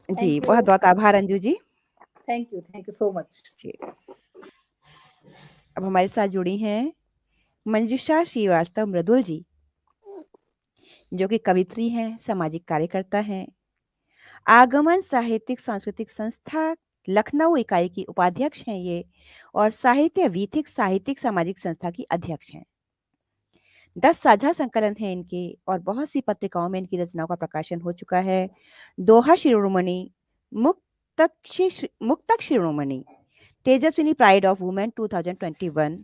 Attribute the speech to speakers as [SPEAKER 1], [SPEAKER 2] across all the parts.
[SPEAKER 1] Ji,
[SPEAKER 2] thank you.
[SPEAKER 1] बहुत-बहुत आभार Anju ji.
[SPEAKER 2] Thank you so much.
[SPEAKER 1] जी, अब हमारे साथ जुड़ी हैं मंजूषा श्रीवास्तव मृदुल जी, जो कि कवयित्री हैं, सामाजिक कार्यकर्ता हैं। आगमन साहित्यिक सांस्कृतिक संस्था लखनऊ इकाई की उपाध्यक्ष हैं ये और साहित्य वीथिक साहित्यिक सामाजिक संस्था की अध्यक्ष हैं। 10 साझा संकलन हैं इनके और बहुत सी पत्रिकाओं में इनकी रचनाओं का प्रकाशन हो चुका है। दोहा शिरोमणि, मुक्तक शिरोमणि, तेजस्विनी प्राइड ऑफ वुमेन 2021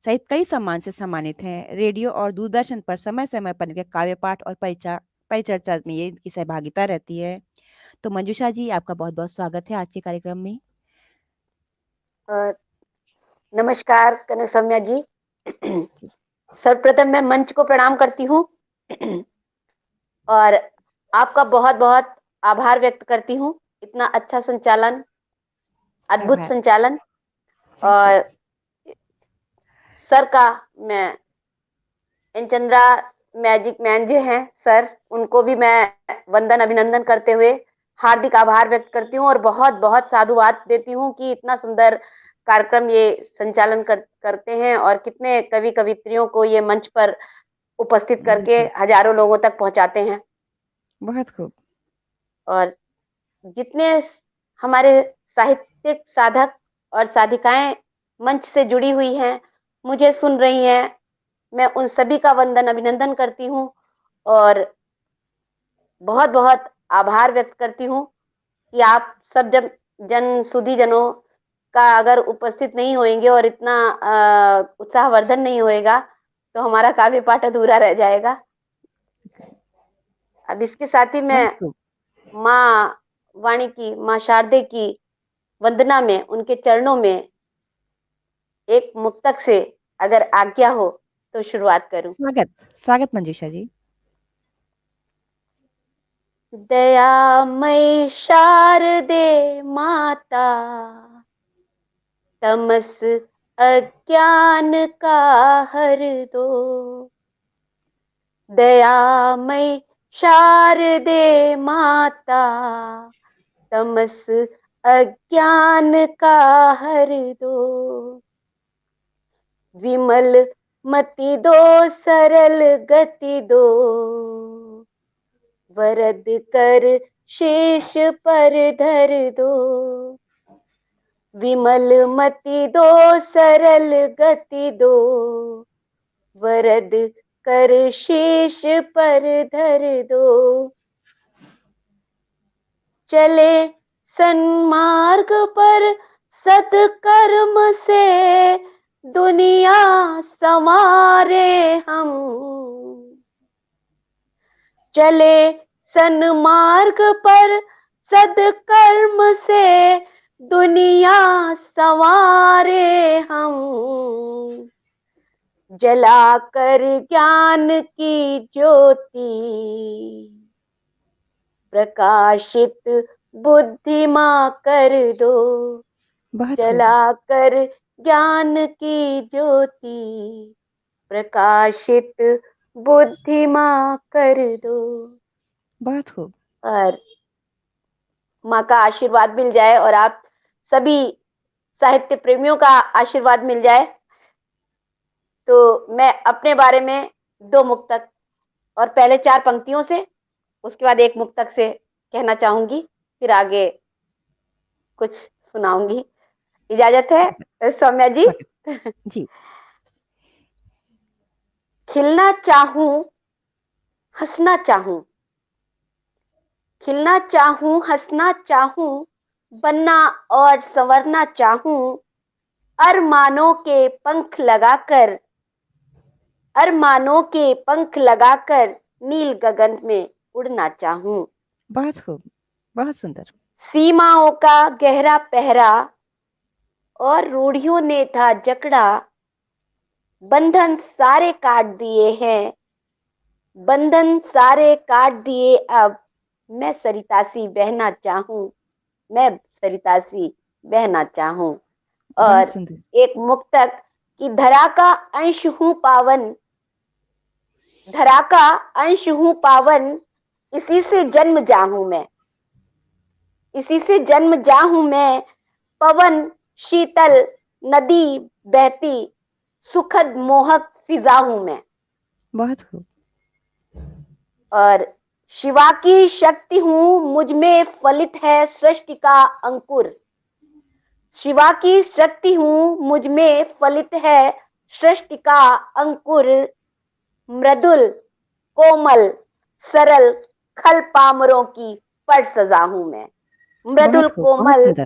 [SPEAKER 1] सहित कई सम्मान से सम्मानित हैं। रेडियो और दूरदर्शन पर समय-समय पर इनके काव्य पाठ और परिचर्चा में ये इनकी सहभागिता रहती है। तो मंजूषा जी, आपका बहुत-बहुत स्वागत है आज के कार्यक्रम में।
[SPEAKER 3] अ, नमस्कार कनक सौम्या जी।
[SPEAKER 1] जी,
[SPEAKER 3] सर्वप्रथम मैं मंच को प्रणाम करती हूँ और आपका बहुत बहुत आभार व्यक्त करती हूँ। इतना अच्छा संचालन, अद्भुत
[SPEAKER 1] आभार।
[SPEAKER 3] संचालन।
[SPEAKER 1] Thank you.
[SPEAKER 3] और सर का मैं इन चंद्रा मैजिक मैन जो हैं सर, उनको भी मैं वंदन अभिनंदन करते हुए हार्दिक आभार व्यक्त करती हूँ और बहुत बहुत साधुवाद देती हूँ कि इतना सुंदर कार्यक्रम ये संचालन करते हैं और कितने कवि कवित्रियों को ये मंच पर उपस्थित
[SPEAKER 1] बहुत
[SPEAKER 3] करके
[SPEAKER 1] खूब,
[SPEAKER 3] हजारों लोगों तक पहुंचाते हैं।
[SPEAKER 1] बहुत खूब।
[SPEAKER 3] और जितने हमारे साहित्यिक साधक और साधिकाएं मंच से जुड़ी हुई हैं, मुझे सुन रही हैं, मैं उन सभी का वंदन अभिनंदन करती हूँ और बहुत बहुत आभार व्यक्त करती हूँ कि आप सब जब जन सुधी जनों का अगर उपस्थित नहीं होंगे और इतना उत्साहवर्धन नहीं होएगा तो हमारा काव्य पाठ अधूरा रह जाएगा। अब इसके साथ ही मैं
[SPEAKER 1] बहुत खूब।
[SPEAKER 3] माँ वाणी की, माँ शारदे की वंदना में, उनके चरणों में एक मुक्तक से अगर आज्ञा हो तो शुरुआत करूं।
[SPEAKER 1] स्वागत, स्वागत मंजूषा जी।
[SPEAKER 3] दयामय शारदे माता, तमस अज्ञान का हर दो। दयामय शारदे माता, तमस अज्ञान का हर दो। विमल मति दो, सरल गति दो, वरद कर शेष पर धर दो। विमल मति दो, सरल गति दो, वरद कर शेष पर धर दो। चले सन्मार्ग पर सत्कर्म से, दुनिया संवारे हम। चले सन्मार्ग पर सत्कर्म से, दुनिया संवारे हम। जलाकर ज्ञान की ज्योति, प्रकाशित बुद्धिमा कर दो।
[SPEAKER 1] बहुत खूब,
[SPEAKER 3] जलाकर ज्ञान की ज्योति, प्रकाशित बुद्धिमा कर दो।
[SPEAKER 1] बहुत खूब।
[SPEAKER 3] और माँ का आशीर्वाद मिल जाए और आप सभी साहित्य प्रेमियों का आशीर्वाद मिल जाए तो मैं अपने बारे में 2 मुक्तक और पहले 4 पंक्तियों से, उसके बाद 1 मुक्तक से कहना चाहूंगी, फिर आगे कुछ सुनाऊंगी। इजाजत
[SPEAKER 1] स्वागत,
[SPEAKER 3] है सौम्या जी?
[SPEAKER 1] स्वागत। जी,
[SPEAKER 3] खिलना चाहूं, हंसना चाहूं, खिलना चाहूं, हंसना चाहूं, बनना और संवरना चाहूं। अरमानों के पंख लगाकर, अरमानों के पंख लगाकर नील गगन में उड़ना चाहूं।
[SPEAKER 1] बहुत खूब, बहुत सुंदर।
[SPEAKER 3] सीमाओं का गहरा पहरा और रूढ़ियों ने था जकड़ा, बंधन सारे काट दिए हैं, बंधन सारे काट दिए अब। मैं सरितासी बहना चाहूं, मैं सरितासी बहना चाहूं।
[SPEAKER 1] बहुत
[SPEAKER 3] और
[SPEAKER 1] सुंदर।
[SPEAKER 3] एक मुक्तक कि धरा का अंश हूं पावन, धरा का अंश हूं पावन, इसी से जन्म चाहूं मैं, इसी से जन्म जा हूं मैं, पवन शीतल नदी बहती, सुखद मोहक फिजा हूं मैं।
[SPEAKER 1] बहुत खूब।
[SPEAKER 3] और शिवा की शक्ति हूं, मुझ में फलित है सृष्टि का अंकुर। शिवा की शक्ति हूं, मुझ में फलित है सृष्टि का अंकुर। मृदुल कोमल सरल खल पामरों की पर सजा हूं मैं। मृदुल
[SPEAKER 1] बहुत खूब, बहुत
[SPEAKER 3] कोमल
[SPEAKER 1] सुंदर,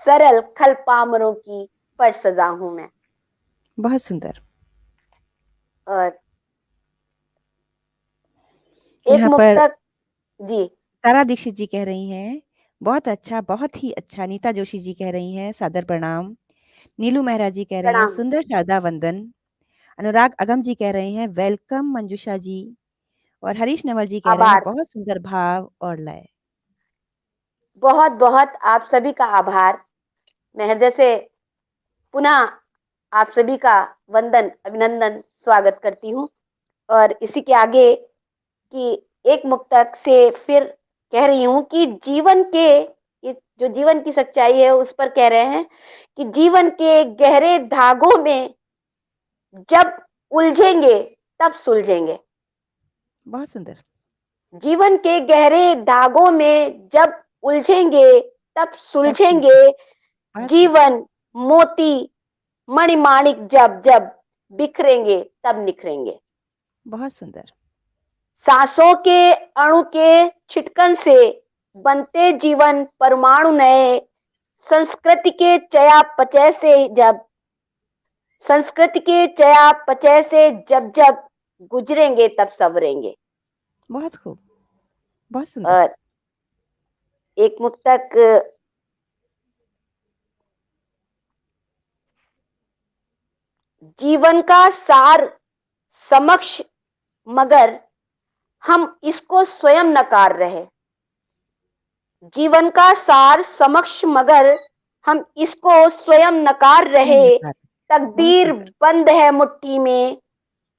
[SPEAKER 3] सरल खल पामरों की पर सजा हूं मैं।
[SPEAKER 1] बहुत सुंदर।
[SPEAKER 3] और एक
[SPEAKER 1] यहाँ पर
[SPEAKER 3] मुक्तक जी,
[SPEAKER 1] तारा दीक्षित जी कह रही हैं, बहुत अच्छा, बहुत ही अच्छा। नीता जोशी जी कह रही हैं, सादर प्रणाम। नीलू मेहरा जी कह रही हैं,
[SPEAKER 3] प्रणाम।
[SPEAKER 1] सुंदर शारदा वंदन। अनुराग अगम जी कह रहे हैं, वेलकम मंजूषा जी। और हरीश नवल जी कह रहे हैं,
[SPEAKER 3] आभार,
[SPEAKER 1] बहुत सुंदर भाव और लय।
[SPEAKER 3] बहुत बहुत आप सभी का आभार। मैं हृदय से पुनः आप सभी का वंदन अभिनंदन स्वागत करती हूँ। और इसी के आगे की एक मुक्तक से फिर कह रही हूँ कि जीवन के, ये जो जीवन की सच्चाई है उस पर कह रहे हैं कि जीवन के गहरे धागों में जब उलझेंगे तब सुलझेंगे।
[SPEAKER 1] बहुत सुंदर,
[SPEAKER 3] जीवन के गहरे धागों में जब उलझेंगे तब
[SPEAKER 1] तब
[SPEAKER 3] सुलझेंगे।
[SPEAKER 1] सुलझे। बहुत खूब,
[SPEAKER 3] जीवन मोती मणिमाणिक जब जब बिखरेंगे तब निखरेंगे।
[SPEAKER 1] बहुत सुंदर,
[SPEAKER 3] सांसों के अणु के छिटकन से बनते जीवन परमाणु नए। संस्कृति के चयापचय से जब संस्कृति के चयापचय से जब जब गुजरेंगे तब संवरेंगे।
[SPEAKER 1] बहुत खूब, बहुत सुंदर।
[SPEAKER 3] और एक मुक्तक जीवन का सार समक्ष मगर हम इसको स्वयं नकार रहे। जीवन का सार समक्ष मगर हम इसको स्वयं नकार
[SPEAKER 1] स्वयं
[SPEAKER 3] रहे।
[SPEAKER 1] नकार। बहुत
[SPEAKER 3] तकदीर
[SPEAKER 1] सुंदर,
[SPEAKER 3] बंद है मुट्ठी में,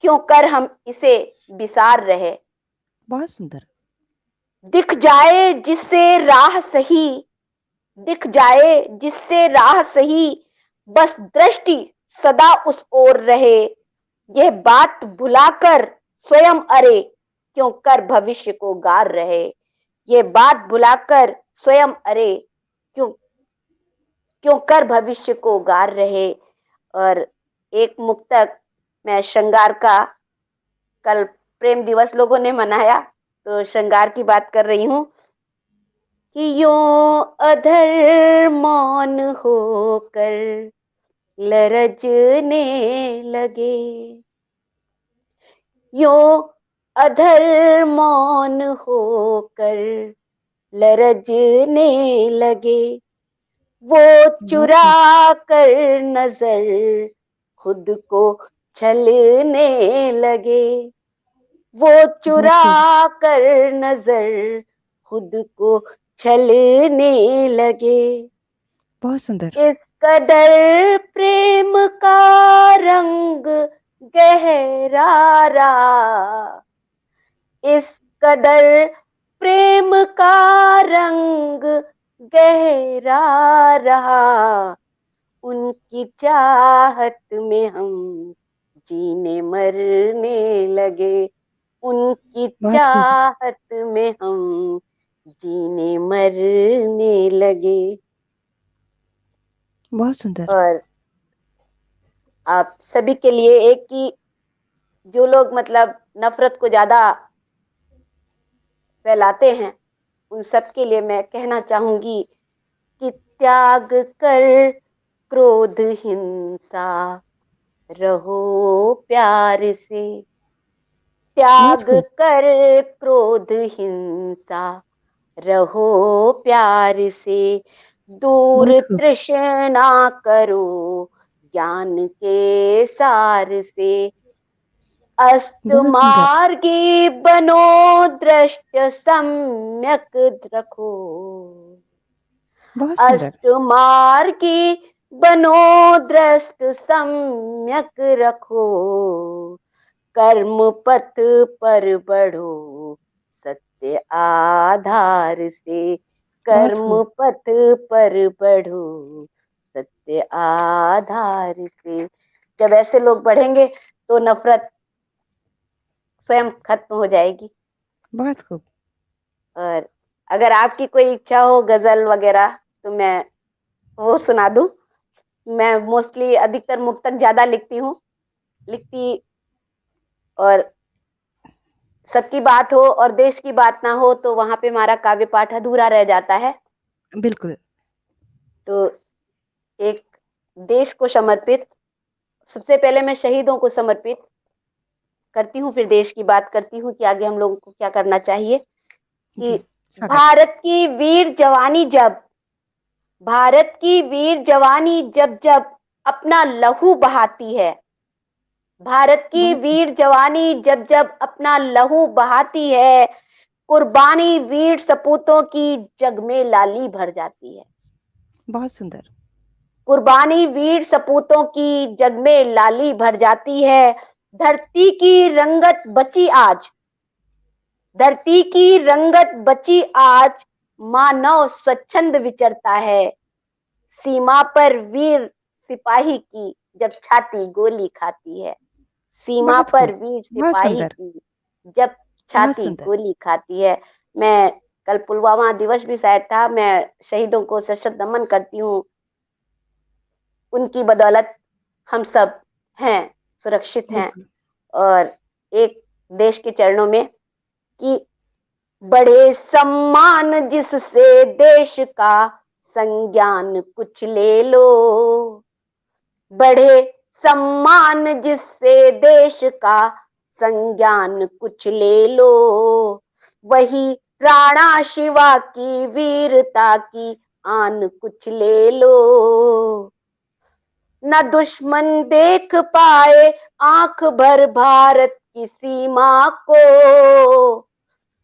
[SPEAKER 3] क्यों कर हम इसे विसार रहे।
[SPEAKER 1] बहुत सुंदर,
[SPEAKER 3] दिख जाए जिससे राह सही, दिख जाए जिससे राह सही, बस दृष्टि सदा उस ओर रहे। यह बात भुलाकर स्वयं अरे, क्यों कर भविष्य को गार रहे। ये बात भुलाकर स्वयं अरे, क्यों क्यों कर भविष्य को गार रहे। और एक मुक्तक मैं श्रृंगार का, कल प्रेम दिवस लोगों ने मनाया तो श्रृंगार की बात कर रही हूँ कि यूं अधर मौन होकर लरजने लगे। यूं अधर मौन होकर लरजने लगे। वो
[SPEAKER 1] बहुत
[SPEAKER 3] चुरा
[SPEAKER 1] खूब,
[SPEAKER 3] कर नजर खुद को छलने लगे। वो
[SPEAKER 1] बहुत
[SPEAKER 3] चुरा
[SPEAKER 1] खूब,
[SPEAKER 3] कर नजर खुद को छलने लगे।
[SPEAKER 1] बहुत सुंदर,
[SPEAKER 3] इस कदर प्रेम का रंग गहरा रहा। इस कदर प्रेम का रंग गहरा रहा। उनकी चाहत में हम जीने मरने लगे। उनकी
[SPEAKER 1] बहुत खूब,
[SPEAKER 3] चाहत में हम जीने मरने लगे।
[SPEAKER 1] बहुत सुंदर।
[SPEAKER 3] और आप सभी के लिए एक कि जो लोग मतलब नफरत को ज्यादा फैलाते हैं, उन सब के लिए मैं कहना चाहूंगी कि त्याग कर क्रोध हिंसा, रहो प्यार से।
[SPEAKER 1] बहुत
[SPEAKER 3] त्याग
[SPEAKER 1] खूब,
[SPEAKER 3] कर क्रोध हिंसा, रहो प्यार से। दूर
[SPEAKER 1] बहुत खूब,
[SPEAKER 3] तृष्णा करो ज्ञान के सार से। अस्त
[SPEAKER 1] बहुत सुंदर,
[SPEAKER 3] मार्गी बनो दृष्ट सम्यक रखो।
[SPEAKER 1] बहुत सुंदर,
[SPEAKER 3] अस्त मार्गी बनो दृष्ट सम्यक रखो। कर्म पथ पर बढ़ो सत्य आधार से।
[SPEAKER 1] बहुत
[SPEAKER 3] कर्म
[SPEAKER 1] खूब।
[SPEAKER 3] पथ पर बढ़ो सत्य आधार से। जब ऐसे लोग बढ़ेंगे तो नफरत स्वयं खत्म हो जाएगी।
[SPEAKER 1] बहुत खूब।
[SPEAKER 3] और अगर आपकी कोई इच्छा हो गजल वगैरह तो मैं वो सुना दूं। मैं मोस्टली अधिकतर मुक्तक ज्यादा लिखती और सबकी बात हो और देश की बात ना हो तो वहां पे हमारा काव्य पाठ अधूरा रह जाता है।
[SPEAKER 1] बिल्कुल।
[SPEAKER 3] तो एक देश को समर्पित, सबसे पहले मैं शहीदों को समर्पित करती हूँ, फिर देश की बात करती हूँ कि आगे हम लोगों को क्या करना चाहिए। कि
[SPEAKER 1] जी, स्वागत है।
[SPEAKER 3] भारत की वीर जवानी जब, भारत की वीर जवानी जब जब अपना लहू बहाती है, भारत की
[SPEAKER 1] बहुत खूब,
[SPEAKER 3] वीर जवानी जब जब अपना लहू बहाती है, कुर्बानी वीर सपूतों की जग में लाली भर जाती है।
[SPEAKER 1] बहुत सुंदर।
[SPEAKER 3] कुर्बानी वीर सपूतों की जग में लाली भर जाती है। धरती की रंगत बची आज, धरती की रंगत बची आज, मानव स्वच्छंद विचरता है। सीमा पर वीर सिपाही की जब छाती गोली खाती है, सीमा
[SPEAKER 1] बहुत
[SPEAKER 3] पर
[SPEAKER 1] खूब,
[SPEAKER 3] वीर
[SPEAKER 1] बहुत
[SPEAKER 3] सिपाही
[SPEAKER 1] सुंदर,
[SPEAKER 3] की जब
[SPEAKER 1] बहुत
[SPEAKER 3] छाती
[SPEAKER 1] सुंदर।
[SPEAKER 3] गोली खाती है। मैं कल पुलवामा दिवस भी शायद था, मैं शहीदों को सशक्त नमन करती हूँ। उनकी बदौलत हम सब हैं, सुरक्षित हैं।
[SPEAKER 1] बिल्कुल,
[SPEAKER 3] और एक देश के चरणों में कि बड़े सम्मान जिससे देश का संज्ञान कुछ ले लो, बढ़े सम्मान जिससे देश का संज्ञान कुछ ले लो, वही राणा शिवा की वीरता की आन कुछ ले लो। न दुश्मन देख पाए आंख भर भारत की सीमा को,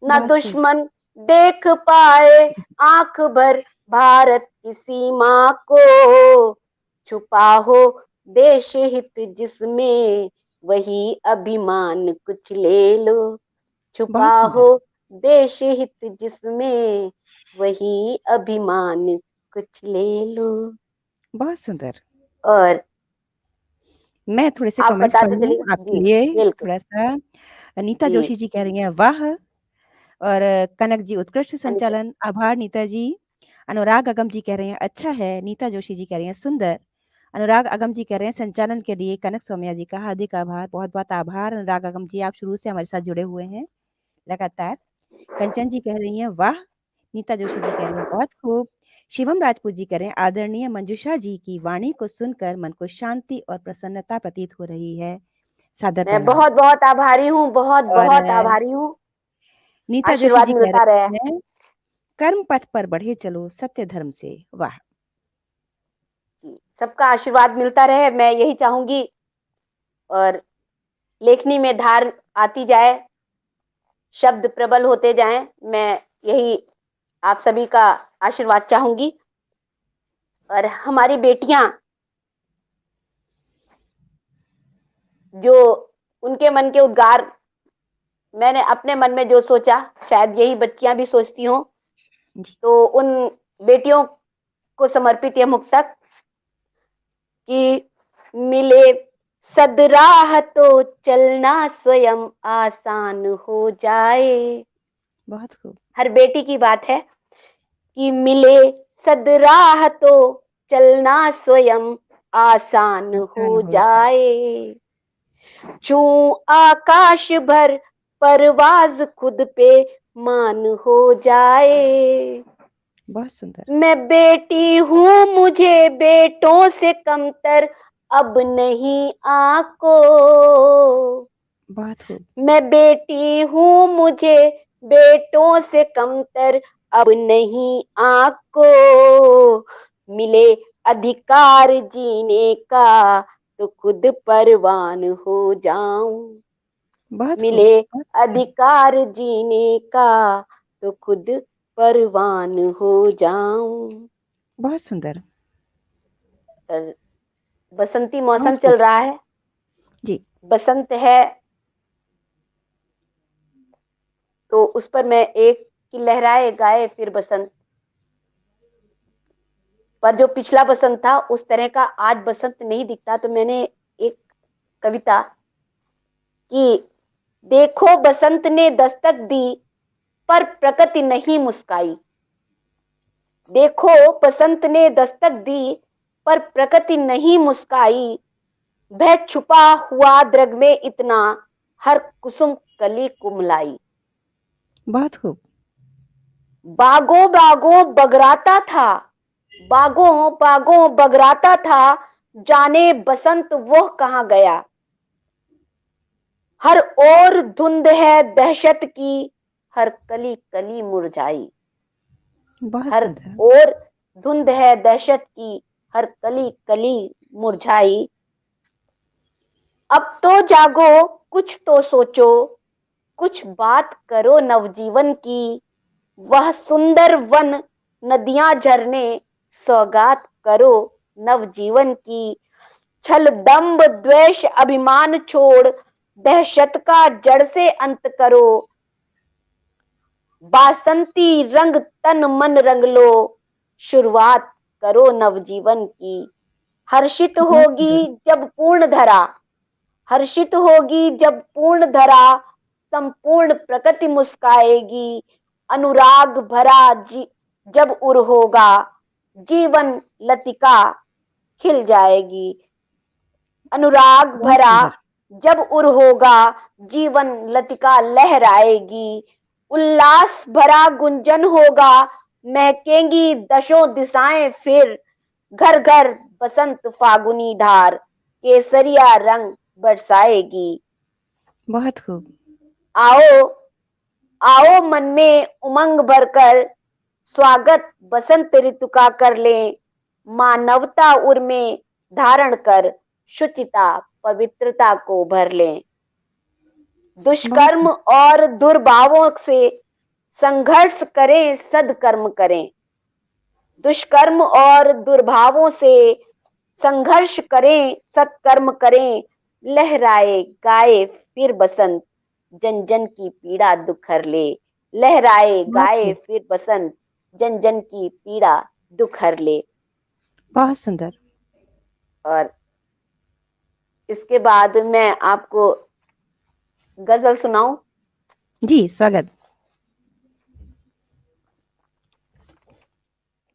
[SPEAKER 3] न
[SPEAKER 1] बहुत खूब,
[SPEAKER 3] दुश्मन देख पाए आंख भर भारत की सीमा को, छुपा हो देश हित जिसमें वही अभिमान कुछ ले लो,
[SPEAKER 1] बहुत
[SPEAKER 3] छुपा
[SPEAKER 1] सुंदर,
[SPEAKER 3] हो देश हित जिसमें वही अभिमान कुछ ले लो।
[SPEAKER 1] बहुत सुंदर।
[SPEAKER 3] और
[SPEAKER 1] मैं थोड़े से
[SPEAKER 3] आप
[SPEAKER 1] कमेंट्स पढ़
[SPEAKER 3] बताते
[SPEAKER 1] लूँ
[SPEAKER 3] चलिए।
[SPEAKER 1] आपके
[SPEAKER 3] जी
[SPEAKER 1] लिए
[SPEAKER 3] बिल्कुल।
[SPEAKER 1] थोड़ा-सा। अनीता
[SPEAKER 3] जी
[SPEAKER 1] जोशी जी कह रही हैं वाह! और कनक जी उत्कृष्ट
[SPEAKER 3] अनिता।
[SPEAKER 1] संचालन, आभार नीता जी। अनुराग अगम जी कह रहे हैं अच्छा है, नीता जोशी जी कह रही हैं सुंदर। अनुराग अगम जी कह रहे हैं संचालन के लिए कनक सौम्या जी का हार्दिक आभार, बहुत-बहुत आभार अनुराग अगम जी, आप शुरू से हमारे साथ जुड़े हुए हैं लगातार। कंचन जी कह रही हैं वाह! नीता जोशी जी कह रही हैं बहुत खूब। शिवम राजपूत जी कह रहे हैं आदरणीय मंजूषा जी की वाणी को सुनकर मन को शांति और प्रसन्नता प्रतीत हो रही है। सादर
[SPEAKER 3] मैं
[SPEAKER 1] प्रणाम।
[SPEAKER 3] बहुत बहुत आभारी हूँ, बहुत
[SPEAKER 1] और
[SPEAKER 3] बहुत आभारी हूँ।
[SPEAKER 1] नीता जोशी
[SPEAKER 3] आशीर्वाद
[SPEAKER 1] जी कह
[SPEAKER 3] मिलता रहे।
[SPEAKER 1] रहे हैं कर्म पथ पर बढ़े चलो सत्य धर्म से। वाह!
[SPEAKER 3] जी सबका आशीर्वाद मिलता रहे, मैं यही चाहूंगी। और लेखनी में धार आती जाए, शब्द प्रबल होते जाएं, मैं यही आप सभी का आशीर्वाद चाहूंगी। और हमारी बेटियां जो उनके मन के उद्गार, मैंने अपने मन में जो सोचा शायद यही बच्चियां भी सोचती हों।
[SPEAKER 1] जी,
[SPEAKER 3] तो उन बेटियों को समर्पित यह मुक्तक कि मिले सदराह तो चलना स्वयं आसान हो जाए।
[SPEAKER 1] बहुत खूब।
[SPEAKER 3] हर बेटी की बात है कि मिले सदराह तो चलना स्वयं आसान हो
[SPEAKER 1] आसान हो जाए।
[SPEAKER 3] जाए। चूं आकाश भर परवाज खुद पे मान हो जाए।
[SPEAKER 1] बहुत सुंदर।
[SPEAKER 3] मैं बेटी हूँ मुझे बेटों से कमतर अब नहीं आको,
[SPEAKER 1] बहुत खूब।
[SPEAKER 3] मैं बेटी हूँ मुझे बेटों से कमतर अब नहीं आको, मिले अधिकार जीने का तो खुद परवान हो जाऊं,
[SPEAKER 1] बहुत खूब।
[SPEAKER 3] मिले
[SPEAKER 1] बहुत सुंदर।
[SPEAKER 3] अधिकार जीने का तो खुद परवान हो जाऊं।
[SPEAKER 1] बहुत सुंदर।
[SPEAKER 3] और बसंती मौसम
[SPEAKER 1] बहुत खूब।
[SPEAKER 3] चल रहा है,
[SPEAKER 1] जी,
[SPEAKER 3] बसंत है, तो उस पर मैं एक कि लहराए गाए फिर बसंत, पर जो पिछला बसंत था उस तरह का आज बसंत नहीं दिखता। तो मैंने एक कविता कि देखो बसंत ने दस्तक दी पर प्रकृति नहीं मुस्काई। देखो बसंत ने दस्तक दी पर प्रकृति नहीं मुस्काई। वह छुपा हुआ द्रग में इतना हर कुसुम कली कुमलाई।
[SPEAKER 1] बहुत खूब।
[SPEAKER 3] बागों बागों बगराता था, बागों बागों बगराता था, जाने बसंत वो कहाँ गया। हर ओर धुंध है दहशत की, हर कली कली मुरझाई।
[SPEAKER 1] बहुत
[SPEAKER 3] हर
[SPEAKER 1] सुंदर।
[SPEAKER 3] ओर धुंध है दहशत की, हर कली कली मुरझाई। अब तो जागो कुछ तो सोचो, कुछ बात करो नवजीवन की। वह सुंदर वन नदियां झरने सौगात करो नवजीवन की। छल दंभ द्वेष अभिमान छोड़ दहशत का जड़ से अंत करो। बासंती रंग तन मन रंग लो, शुरुआत करो नवजीवन की। हर्षित
[SPEAKER 1] बहुत
[SPEAKER 3] होगी
[SPEAKER 1] सुंदर।
[SPEAKER 3] जब पूर्ण धरा, हर्षित होगी जब पूर्ण धरा, संपूर्ण प्रकृति मुस्काएगी। अनुराग भरा जब उर होगा, जीवन लतिका खिल जाएगी। अनुराग
[SPEAKER 1] बहुत
[SPEAKER 3] भरा
[SPEAKER 1] सुंदर।
[SPEAKER 3] जब उर होगा, जीवन लतिका लहराएगी। उल्लास भरा गुंजन होगा, महकेंगी दशों दिशाएं फिर। घर घर बसंत फागुनी धार, केसरिया रंग बरसाएगी।
[SPEAKER 1] बहुत खूब।
[SPEAKER 3] आओ आओ मन में उमंग भरकर, स्वागत बसंत ऋतु का कर लें। मानवता उर में धारण कर, शुचिता पवित्रता को भर लें।
[SPEAKER 1] बहुत
[SPEAKER 3] दुष्कर्म
[SPEAKER 1] सुंदर।
[SPEAKER 3] और दुर्भावों से संघर्ष करें, सदकर्म करें। दुष्कर्म और दुर्भावों से संघर्ष करें, सत्कर्म करें। लहराए गाए फिर बसंत, जन जन की पीड़ा दुख हर ले। लहराए
[SPEAKER 1] बहुत
[SPEAKER 3] गाए
[SPEAKER 1] खूब।
[SPEAKER 3] फिर बसंत, जन जन की पीड़ा दुख हर ले।
[SPEAKER 1] बहुत सुंदर।
[SPEAKER 3] और इसके बाद मैं आपको गजल सुनाऊं।
[SPEAKER 1] जी, स्वागत।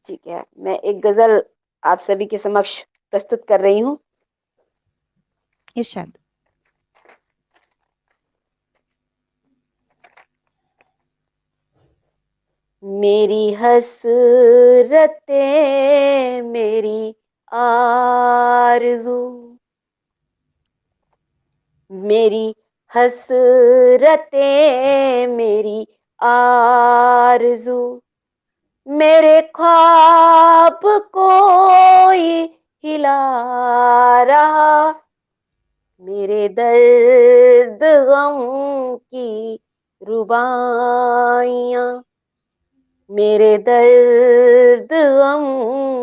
[SPEAKER 3] ठीक है, मैं एक गजल आप सभी के समक्ष प्रस्तुत कर रही हूँ।
[SPEAKER 1] इरशाद।
[SPEAKER 3] मेरी हसरतें मेरी आरज़ू, मेरी हसरतें मेरी आरज़ू। मेरे ख्वाब कोई हिला रहा, मेरे दर्द गम की रुबाइयाँ। मेरे दर्द गम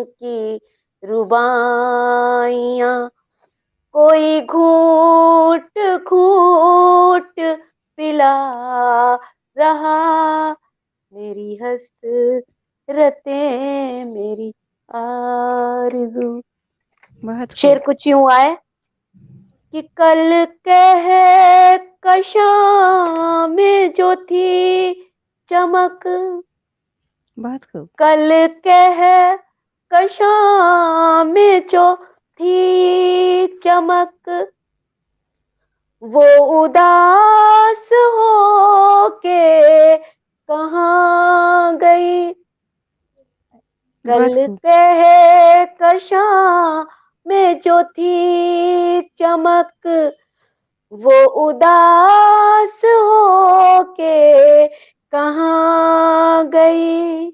[SPEAKER 3] की रुबाइयाँ। कोई घूट घूट पिला रहा, मेरी हसरतें मेरी आरज़ू।
[SPEAKER 1] बहुत
[SPEAKER 3] शेर
[SPEAKER 1] खूब।
[SPEAKER 3] कुछ यूं आए कि कल कह कशां में जो थी चमक,
[SPEAKER 1] बहुत खूब।
[SPEAKER 3] कल कह कशां में जो थी चमक, वो उदास हो के कहाँ गई।
[SPEAKER 1] बहुत
[SPEAKER 3] कल
[SPEAKER 1] खूब।
[SPEAKER 3] कह कशां में जो थी चमक, वो उदास हो के कहाँ गई।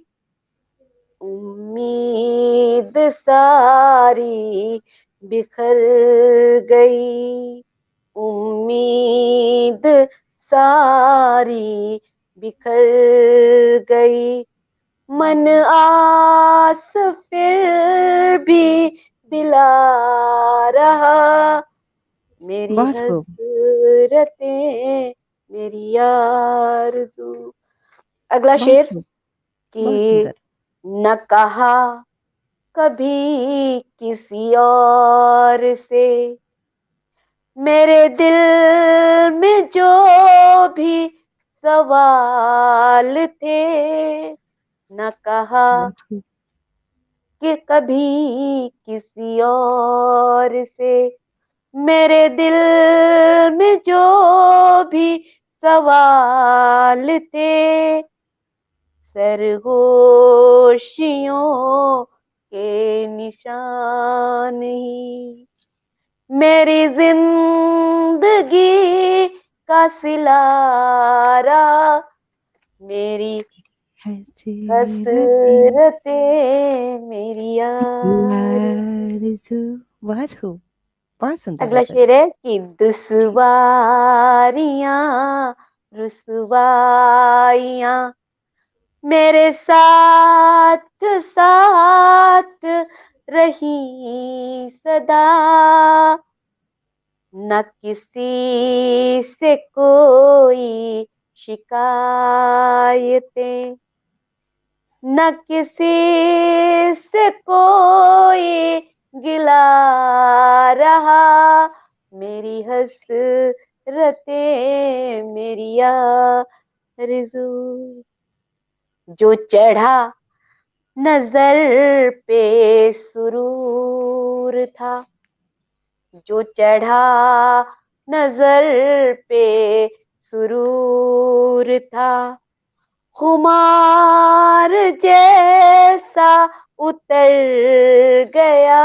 [SPEAKER 3] उम्मीद सारी बिखर गई, उम्मीद सारी बिखर गई। मन आस फिर भी दिला रहा, मेरी
[SPEAKER 1] बहुत खूब।
[SPEAKER 3] हसरतें मेरी आरज़ू। अगला
[SPEAKER 1] बहुत
[SPEAKER 3] शेर
[SPEAKER 1] खूब।
[SPEAKER 3] कि
[SPEAKER 1] बहुत सुंदर।
[SPEAKER 3] न कहा कभी किसी और से। मेरे दिल में जो भी सवाल थे, न कहा
[SPEAKER 1] बहुत खूब।
[SPEAKER 3] कि कभी किसी और से। मेरे दिल में जो भी सवाल थे, सरगोशियों के निशान ही मेरी जिंदगी का सिला रहा। मेरी
[SPEAKER 1] हसरतें
[SPEAKER 3] हसरतें मेरी यार।
[SPEAKER 1] आरज़ू। बहुत खूब, बहुत सुंदर
[SPEAKER 3] अगला
[SPEAKER 1] गज़ल।
[SPEAKER 3] शेर है कि
[SPEAKER 1] जी,
[SPEAKER 3] दुश्वारियां रुसवाइयां मेरे साथ साथ रही सदा। न किसी से कोई शिकायतें, न किसी से कोई गिला रहा। मेरी हसरतें मेरी आरज़ू। जो चढ़ा नजर पे सुरूर था, जो चढ़ा नजर पे सुरूर था, खुमार जैसा उतर गया।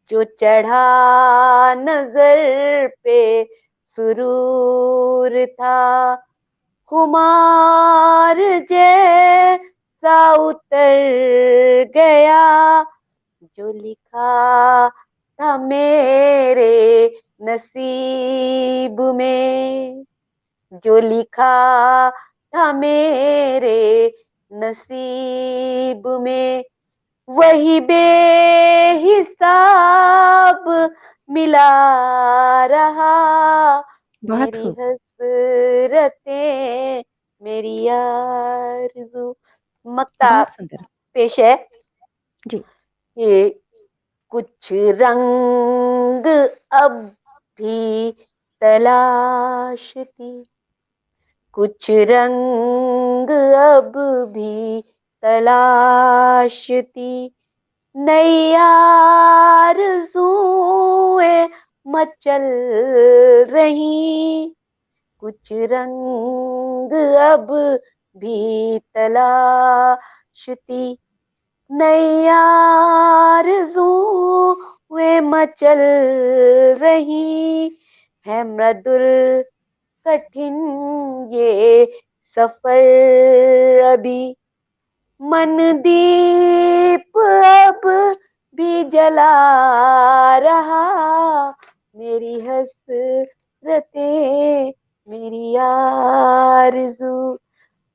[SPEAKER 3] जो चढ़ा नजर पे सुरूर था, खुमार जैसा उतर गया। जो लिखा था मेरे नसीब में, जो लिखा था मेरे नसीब में, वही बेहिसाब मिला रहा।
[SPEAKER 1] बहुत
[SPEAKER 3] मेरी
[SPEAKER 1] खूब।
[SPEAKER 3] हसरतें मेरी आरज़ू। मक्ता
[SPEAKER 1] बहुत सुंदर।
[SPEAKER 3] पेश है।
[SPEAKER 1] जी,
[SPEAKER 3] ये कुछ रंग अब भी तलाशती, कुछ रंग अब भी तलाशती, नई आरज़ुएं मचल रही। कुछ रंग अब भी तलाशती, नई आरज़ुएं मचल रही। है मृदुल कठिन ये सफर अभी, मन दीप अब भी जला रहा। मेरी हसरतें मेरी आरज़ू।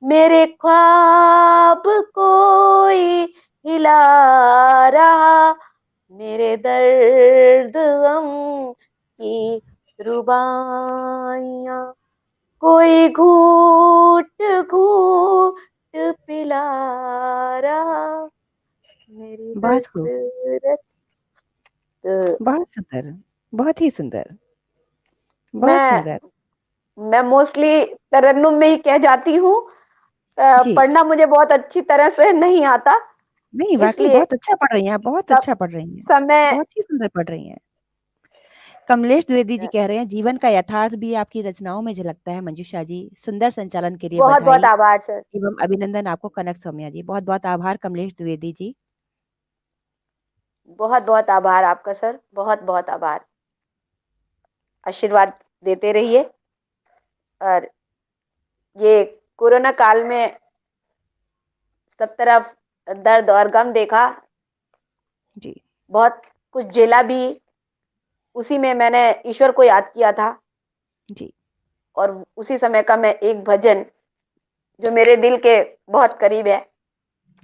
[SPEAKER 3] मेरे ख्वाब कोई हिला रहा। मेरे दर्द गम की रुबाइयां कोई घूट घूट पिला रहा। मेरी
[SPEAKER 1] बहुत खूब,
[SPEAKER 3] हसरत।
[SPEAKER 1] बहुत सुंदर, बहुत ही सुंदर, बहुत
[SPEAKER 3] मैं
[SPEAKER 1] सुंदर।
[SPEAKER 3] मैं मोस्टली तरन्नुम में ही कह जाती हूँ।
[SPEAKER 1] जी,
[SPEAKER 3] पढ़ना मुझे बहुत अच्छी तरह से नहीं आता,
[SPEAKER 1] नहीं वाक़ई
[SPEAKER 3] इसलिए
[SPEAKER 1] बहुत अच्छा पढ़ रही हैं आप, बहुत
[SPEAKER 3] सब
[SPEAKER 1] अच्छा पढ़ रही हैं।
[SPEAKER 3] समय।
[SPEAKER 1] बहुत ही सुंदर पढ़ रही हैं। कमलेश द्विवेदी जी कह रहे हैं, जीवन का यथार्थ भी आपकी रचनाओं में झलकता है मंजूषा जी। सुंदर संचालन के लिए
[SPEAKER 3] बहुत बहुत
[SPEAKER 1] बधाई
[SPEAKER 3] आभार सर।
[SPEAKER 1] एवं अभिनंदन आपको कनक सौम्या जी। बहुत-बहुत आभार कमलेश द्विवेदी जी।
[SPEAKER 3] बहुत बहुत आभार आपका सर, बहुत बहुत आभार। आशीर्वाद देते रहिए। और ये कोरोना काल में सब तरफ दर्द और गम देखा,
[SPEAKER 1] जी,
[SPEAKER 3] बहुत कुछ झेला भी। उसी में मैंने ईश्वर को याद किया था,
[SPEAKER 1] जी,
[SPEAKER 3] और उसी समय का मैं एक भजन जो मेरे दिल के बहुत करीब है,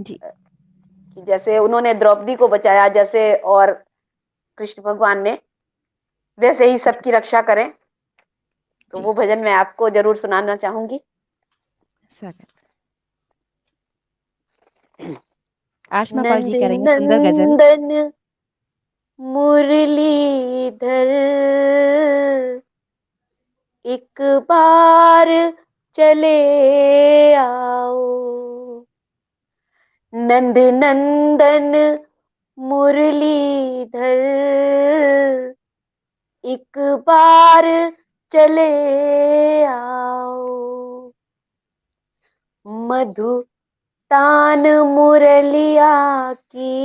[SPEAKER 1] जी,
[SPEAKER 3] कि जैसे उन्होंने द्रौपदी को बचाया, जैसे और कृष्ण भगवान ने, वैसे ही
[SPEAKER 1] जी,
[SPEAKER 3] सबकी रक्षा करें। तो
[SPEAKER 1] जी।
[SPEAKER 3] वो भजन मैं आपको जरूर सुनाना चाहूंगी।
[SPEAKER 1] स्वागत। आशमा पाल जी
[SPEAKER 3] नंद
[SPEAKER 1] करेंगे सुंदर गजल।
[SPEAKER 3] नंदन मुरलीधर एक बार चले आओ। नंद नंदन मुरलीधर एक बार चले आओ। मधु तान मुरलिया की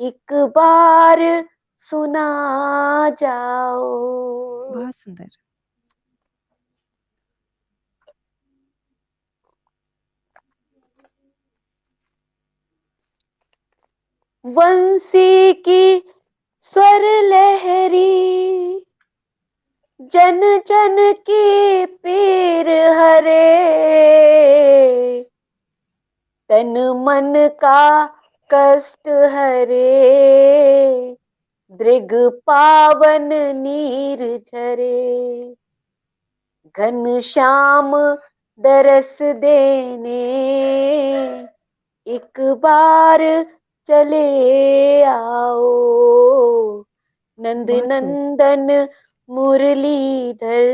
[SPEAKER 3] एक बार सुना जाओ।
[SPEAKER 1] बहुत सुंदर।
[SPEAKER 3] बंसी की स्वर लहरी जन जन की पीर हरे। तन मन का कष्ट हरे दृग पावन नीर झरे। घन श्याम दरस देने एक बार चले आओ। नंद
[SPEAKER 1] बहुत खूब।
[SPEAKER 3] नंदन मुरलीधर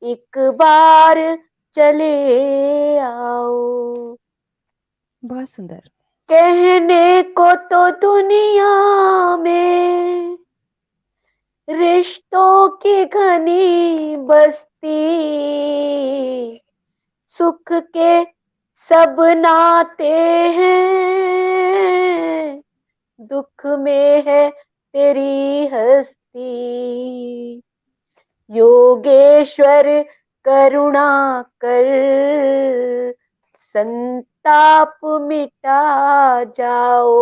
[SPEAKER 3] एक बार चले आओ।
[SPEAKER 1] बहुत सुंदर।
[SPEAKER 3] कहने को तो दुनिया में रिश्तों की घनी बस्ती, सुख के सब नाते हैं, दुख में है तेरी हस्ती। योगेश्वर करुणा कर संताप मिटा जाओ।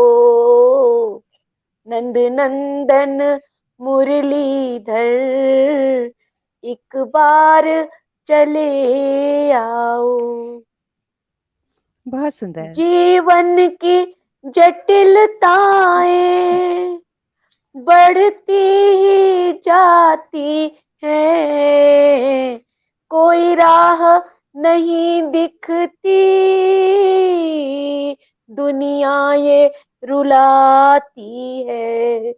[SPEAKER 3] नंद नंदन मुरलीधर एक बार चले आओ।
[SPEAKER 1] बहुत सुंदर।
[SPEAKER 3] जीवन की जटिलताएं बढ़ती ही जाती है, कोई राह नहीं दिखती, दुनिया ये रुलाती है।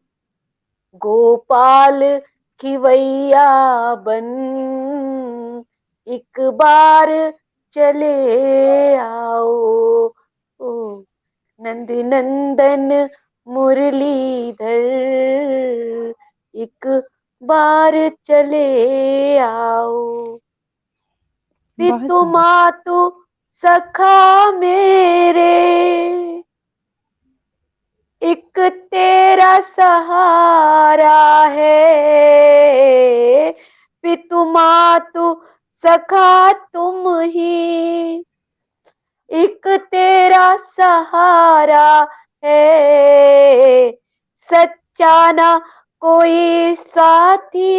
[SPEAKER 3] गोपाल खिवैया बन एक बार चले आओ। ओ नंद नंदन मुरलीधर एक बार चले आओ।
[SPEAKER 1] बहुत
[SPEAKER 3] पितु
[SPEAKER 1] सुंदर।
[SPEAKER 3] मातु सखा मेरे एक तेरा सहारा है। पितु मातु सखा तुम ही एक तेरा सहारा है। सच्चा ना कोई साथी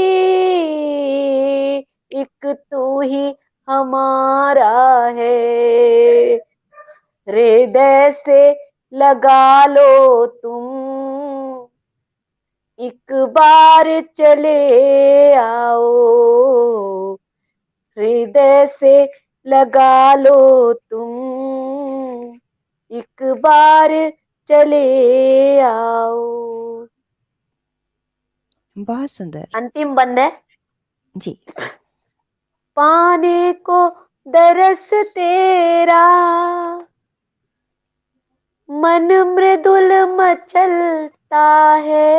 [SPEAKER 3] एक तू ही हमारा है। हृदय से लगा लो तुम एक बार चले आओ। हृदय से लगा लो तुम एक बार चले आओ।
[SPEAKER 1] बहुत सुंदर।
[SPEAKER 3] अंतिम बंद है।
[SPEAKER 1] जी।
[SPEAKER 3] पाने को दरस तेरा मन मृदुल मचलता है।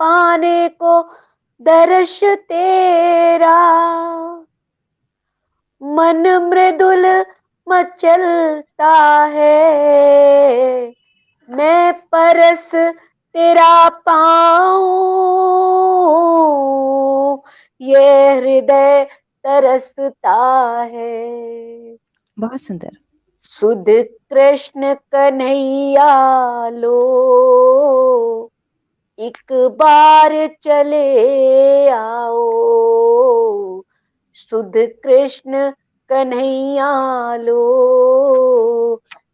[SPEAKER 3] पाने को दर्श तेरा मन मृदुल मचलता है। मैं परस तेरा पाऊं ये हृदय तरसता है।
[SPEAKER 1] बहुत सुंदर।
[SPEAKER 3] सुध कृष्ण कन्हैया लो एक बार चले आओ। सुध कृष्ण कन्हैया लो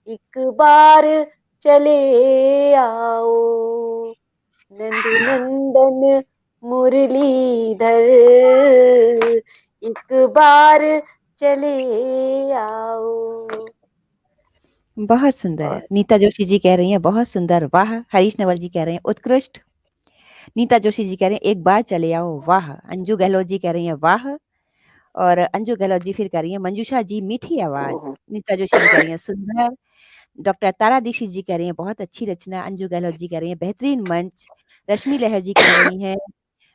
[SPEAKER 3] एक बार चले आओ। नंद नंदन मुरलीधर एक बार चले आओ।
[SPEAKER 1] बहुत सुंदर।
[SPEAKER 3] और
[SPEAKER 1] नीता जोशी जी कह रही हैं बहुत सुंदर, वाह। हरीश नवल जी कह रहे हैं उत्कृष्ट। नीता जोशी जी कह रहे हैं एक बार चले आओ, वाह। अंजू गहलोत जी कह रही हैं वाह। और अंजू गहलोत जी फिर कह रही हैं मंजूषा जी मीठी आवाज।
[SPEAKER 3] ओहो,
[SPEAKER 1] नीता जोशी जी कह रही हैं सुंदर। डॉक्टर तारा दीक्षित जी कह रही हैं बहुत अच्छी रचना। अंजू गहलोत जी कह रही हैं बेहतरीन मंच। रश्मि लहर जी कह रही हैं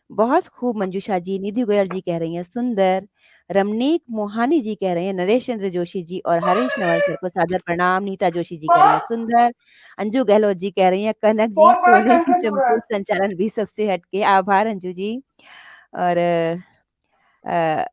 [SPEAKER 1] बहुत खूब मंजूषा जी। निधि गोयल जी कह रही हैं सुंदर। रमनीक मोहानी जी कह रहे हैं नरेश चंद्र जोशी जी और हरीश नवल सर को सादर प्रणाम। नीता जोशी जी कह रही हैं सुंदर। अंजू गहलोत जी कह रही हैं कनक जी
[SPEAKER 2] फोन बड़ा
[SPEAKER 1] सोने सी
[SPEAKER 2] कंफ्यूज हो रहा
[SPEAKER 1] चमके
[SPEAKER 2] है।
[SPEAKER 1] संचालन भी सबसे हटके, आभार अंजू जी। और अ,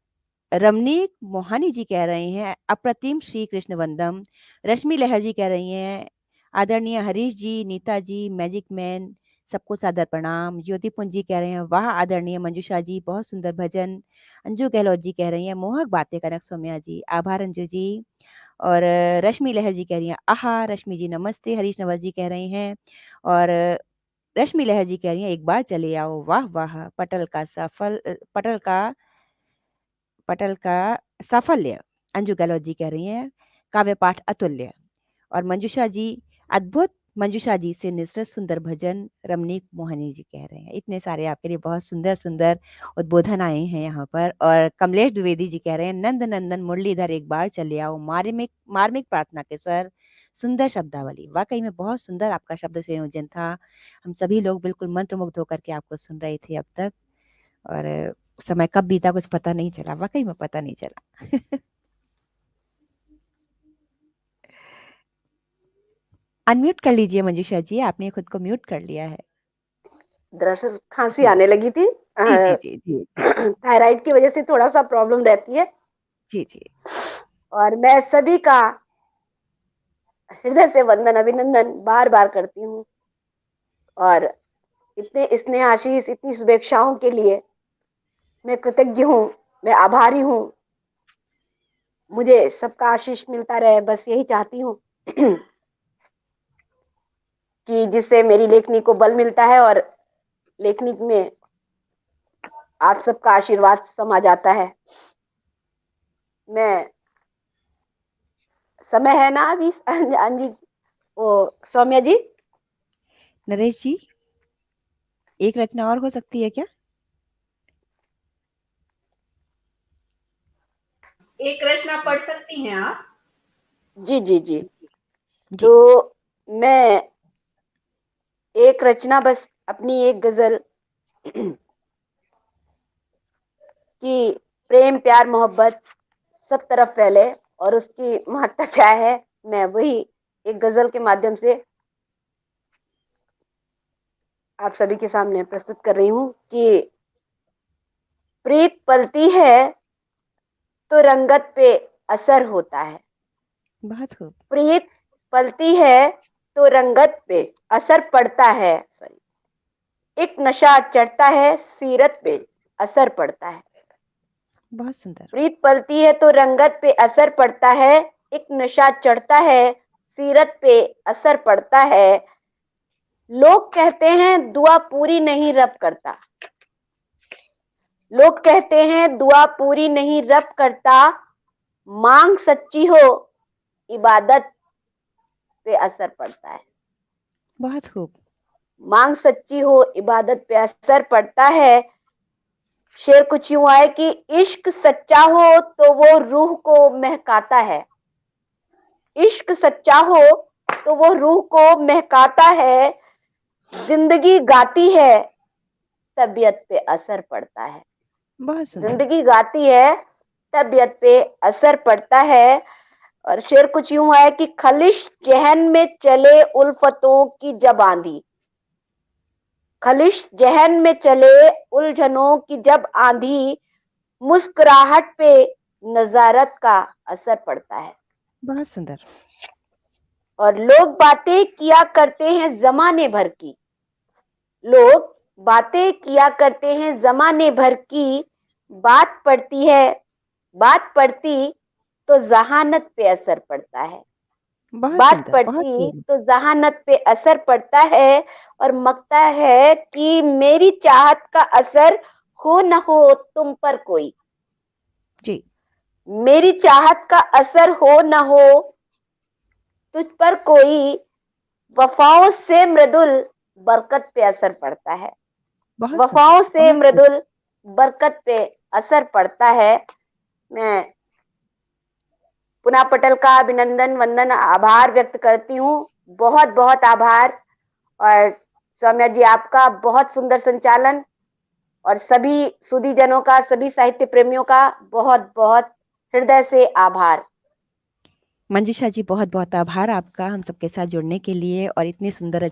[SPEAKER 1] रमनीक मोहानी जी कह रहे हैं अप्रतिम श्री कृष्ण वंदम। रश्मि लहर जी कह रही हैं आदरणीय हरीश जी, नीता जी, मैजिक मैन, सबको सादर प्रणाम। ज्योति पुंज जी कह रहे हैं वाह आदरणीय मंजूषा जी, बहुत सुंदर भजन। अंजू गहलोत जी कह रही हैं मोहक बातें कनक सौम्या जी, आभार अंजू जी। और रश्मि लहर जी कह रही हैं आहा। रश्मि जी नमस्ते। हरीश नवल जी कह रहे हैं। और रश्मि लहर जी कह रही हैं एक बार चले आओ, वाह वाह। पटल का साफल्य। अंजू गहलोत जी कह रही हैं काव्य पाठ अतुल्य। और मंजूषा जी अद्भुत। मंजूषा जी से निसरत सुंदर भजन। रमनीक मोहनी जी कह रहे हैं। इतने सारे आपके लिए बहुत सुंदर सुंदर उद्बोधन आए हैं यहाँ पर। और कमलेश द्विवेदी जी कह रहे हैं नंद नंदन मुरलीधर एक बार चले आओ, मार्मिक मार्मिक प्रार्थना के स्वर, सुंदर शब्दावली। वाकई में बहुत सुंदर आपका शब्द संयोजन था। हम सभी लोग बिल्कुल मंत्रमुग्ध होकर के आपको सुन रहे थे अब तक। और समय कब बीता कुछ पता नहीं चला, वाकई में पता नहीं चला। अनम्यूट कर लीजिए मंजूषा जी, आपने खुद को म्यूट कर लिया है।
[SPEAKER 3] दरअसल खांसी
[SPEAKER 1] जी
[SPEAKER 3] आने लगी थी।
[SPEAKER 1] जी जी जी जी जी
[SPEAKER 3] थायराइड की वजह से थोड़ा सा प्रॉब्लम रहती है।
[SPEAKER 1] जी जी।
[SPEAKER 3] और मैं सभी का हृदय से वंदन अभिनंदन बार बार करती हूँ। और इतने स्नेह आशीष, इतनी शुभेच्छाओं के लिए मैं कृतज्ञ हूँ, मैं आभारी हूँ। मुझे सबका आशीष मिलता रहे, बस यही चाहती हूँ। कि जिससे मेरी लेखनी को बल मिलता है और लेखनी में आप सबका आशीर्वाद समा जाता है। मैं समय है ना अभी अंजी ओ सौम्या जी?
[SPEAKER 1] नरेश जी एक रचना और हो सकती है क्या?
[SPEAKER 2] एक रचना पढ़ सकती हैं आप?
[SPEAKER 3] जी जी जी।
[SPEAKER 1] जी।
[SPEAKER 3] तो मैं एक रचना, बस अपनी एक गजल कि प्रेम प्यार मोहब्बत सब तरफ फैले और उसकी महत्ता क्या है, मैं वही एक गजल के माध्यम से आप सभी के सामने प्रस्तुत कर रही हूँ। कि प्रीत पलती है तो रंगत पे असर होता है।
[SPEAKER 1] बहुत खूब।
[SPEAKER 3] प्रीत पलती है तो रंगत पे असर पड़ता है, सॉरी, एक नशा चढ़ता है सीरत पे असर पड़ता है।
[SPEAKER 1] बहुत सुंदर।
[SPEAKER 3] प्रीत पलती है तो रंगत पे असर पड़ता है, एक नशा चढ़ता है सीरत पे असर पड़ता है। लोग कहते हैं दुआ पूरी नहीं रब करता, लोग कहते हैं दुआ पूरी नहीं रब करता, मांग सच्ची हो इबादत पे असर पड़ता है।
[SPEAKER 1] बहुत खूब।
[SPEAKER 3] मांग सच्ची हो इबादत पे असर पड़ता है। शेर कुछ यूं आए कि इश्क सच्चा हो तो वो रूह को महकाता है, इश्क सच्चा हो तो वो रूह को महकाता है। जिंदगी गाती है तबीयत पे असर पड़ता है,
[SPEAKER 1] बहुत सुंदर।
[SPEAKER 3] जिंदगी गाती है तबीयत पे असर पड़ता है। और शेर कुछ यूं है कि खलिश जहन में चले उल्फतों की जब आंधी, खलिश जहन में चले उलझनों की जब आंधी, मुस्कुराहट पे नजारत का असर पड़ता है।
[SPEAKER 1] बहुत सुंदर।
[SPEAKER 3] और लोग बातें किया करते हैं जमाने भर की, लोग बातें किया करते हैं जमाने भर की, बात पड़ती है, बात पड़ती तो जहानत पे असर पड़ता है,
[SPEAKER 1] बहुत
[SPEAKER 3] बात
[SPEAKER 1] सुंदर। बहुत
[SPEAKER 3] पड़ती
[SPEAKER 1] खूब।
[SPEAKER 3] तो जहानत पे असर पड़ता है। और मकता है कि मेरी चाहत का असर हो न हो तुम पर कोई,
[SPEAKER 1] जी।
[SPEAKER 3] मेरी चाहत का असर हो न हो, तुझ पर कोई वफाओं से मृदुल बरकत पे असर पड़ता है।
[SPEAKER 1] बहुत
[SPEAKER 3] वफाओं
[SPEAKER 1] सुंदर,
[SPEAKER 3] से
[SPEAKER 1] बहुत खूब।
[SPEAKER 3] मृदुल बरकत पे असर पड़ता है। मैं पुनः पटल का अभिनंदन, वंदन, आभार व्यक्त करती हूँ। बहुत बहुत आभार। और सौम्या जी, आपका बहुत सुंदर संचालन, और सभी सुधीजनों का, सभी साहित्य प्रेमियों का बहुत बहुत हृदय से आभार।
[SPEAKER 1] मंजूषा जी, बहुत बहुत आभार आपका हम सबके साथ जुड़ने के लिए और इतनी सुंदर